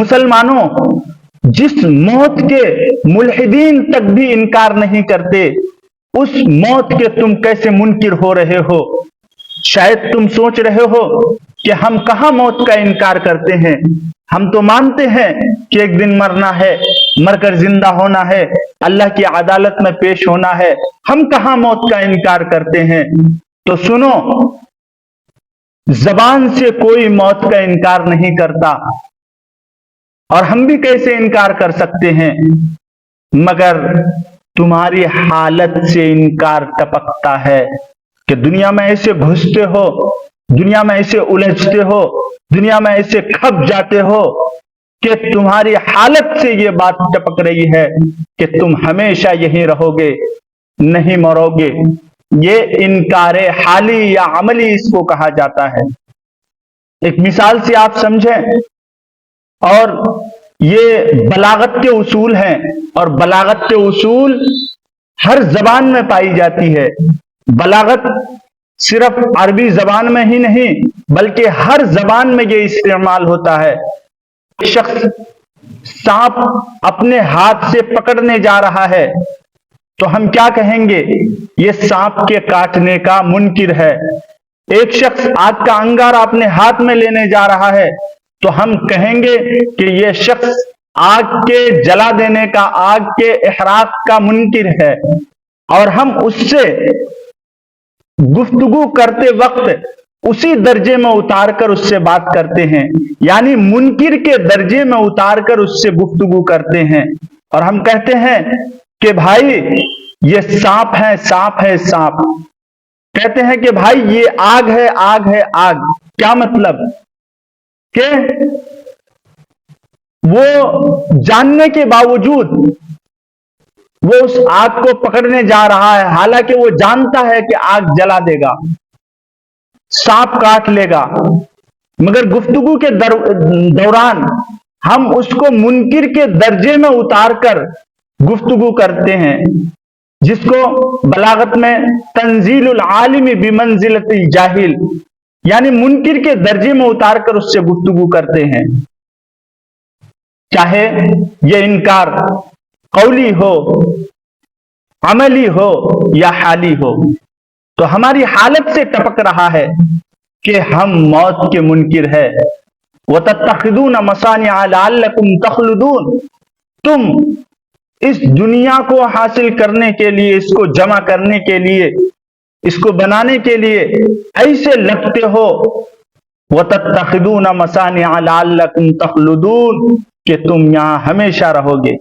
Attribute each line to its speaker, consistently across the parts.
Speaker 1: मुसलमानों, जिस मौत के मुल्हिदीन तक भी इनकार नहीं करते, उस मौत के तुम कैसे मुनकिर हो रहे हो? शायद तुम सोच रहे हो कि हम कहां मौत का इनकार करते हैं, हम तो मानते हैं कि एक दिन मरना है, मरकर जिंदा होना है, अल्लाह की अदालत में पेश होना है, हम कहां मौत का इनकार करते हैं। तो सुनो, जबान से कोई मौत का इनकार नहीं करता, और हम भी कैसे इनकार कर सकते हैं, मगर तुम्हारी हालत से इनकार टपकता है कि दुनिया में ऐसे घुसते हो, दुनिया में ऐसे उलझते हो, दुनिया में ऐसे खप जाते हो कि तुम्हारी हालत से ये बात टपक रही है कि तुम हमेशा यहीं रहोगे, नहीं मरोगे। ये इनकारे हाली या अमली इसको कहा जाता है। एक मिसाल से आप समझें, और ये बलागत के उसूल हैं, और बलागत के उसूल हर जबान में पाई जाती है। बलागत सिर्फ अरबी जबान में ही नहीं बल्कि हर जबान में ये इस्तेमाल होता है। शख्स सांप अपने हाथ से पकड़ने जा रहा है तो हम क्या कहेंगे? ये सांप के काटने का मुनकिर है। एक शख्स आग का अंगारा अपने हाथ में लेने जा रहा है तो हम कहेंगे कि ये शख्स आग के जला देने का, आग के इहराक का मुनकिर है। और हम उससे गुफ्तगू करते वक्त उसी दर्जे में उतारकर उससे बात करते हैं, यानी मुनकिर के दर्जे में उतारकर उससे गुफ्तगू करते हैं। और हम कहते हैं कि भाई ये सांप है, सांप है, सांप। कहते हैं कि भाई ये आग है, आग है, आग। क्या मतलब? कि वो जानने के बावजूद वो उस आग को पकड़ने जा रहा है, हालांकि वो जानता है कि आग जला देगा, सांप काट लेगा, मगर गुफ्तगू के दौरान हम उसको मुनकिर के दर्जे में उतारकर गुफ्तगू करते हैं, जिसको बलागत में तंजीलुल आलिमी बिमंजिलतिल जाहिल, यानी मुनकिर के दर्जे में उतारकर उससे गुफ्तगू करते हैं। चाहे ये इनकार कौली हो, अमली हो या हाली हो, तो हमारी हालत से टपक रहा है कि हम मौत के मुनकिर है। वतत्तखिदून मसानिअ लअल्लकुम तखलुदून, तुम इस दुनिया को हासिल करने के लिए, इसको जमा करने के लिए, इसको बनाने के लिए ऐसे लगते हो। वतत्तखिदून मसानिअ लअल्लकुम तखलुदून, कि तुम यहां हमेशा रहोगे।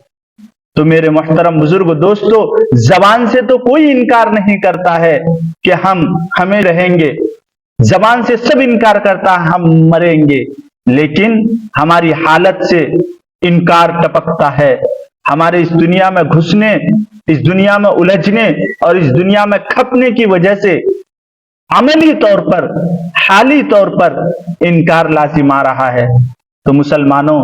Speaker 1: तो मेरे मोहतरम बुजुर्ग दोस्तों, जबान से तो कोई इनकार नहीं करता है कि हम हमें रहेंगे, जबान से सब इनकार करता है हम मरेंगे, लेकिन हमारी हालत से इनकार टपकता है। हमारे इस दुनिया में घुसने, इस दुनिया में उलझने और इस दुनिया में खपने की वजह से अमली तौर पर, हाली तौर पर इनकार लाजिम आ रहा है। तो मुसलमानों,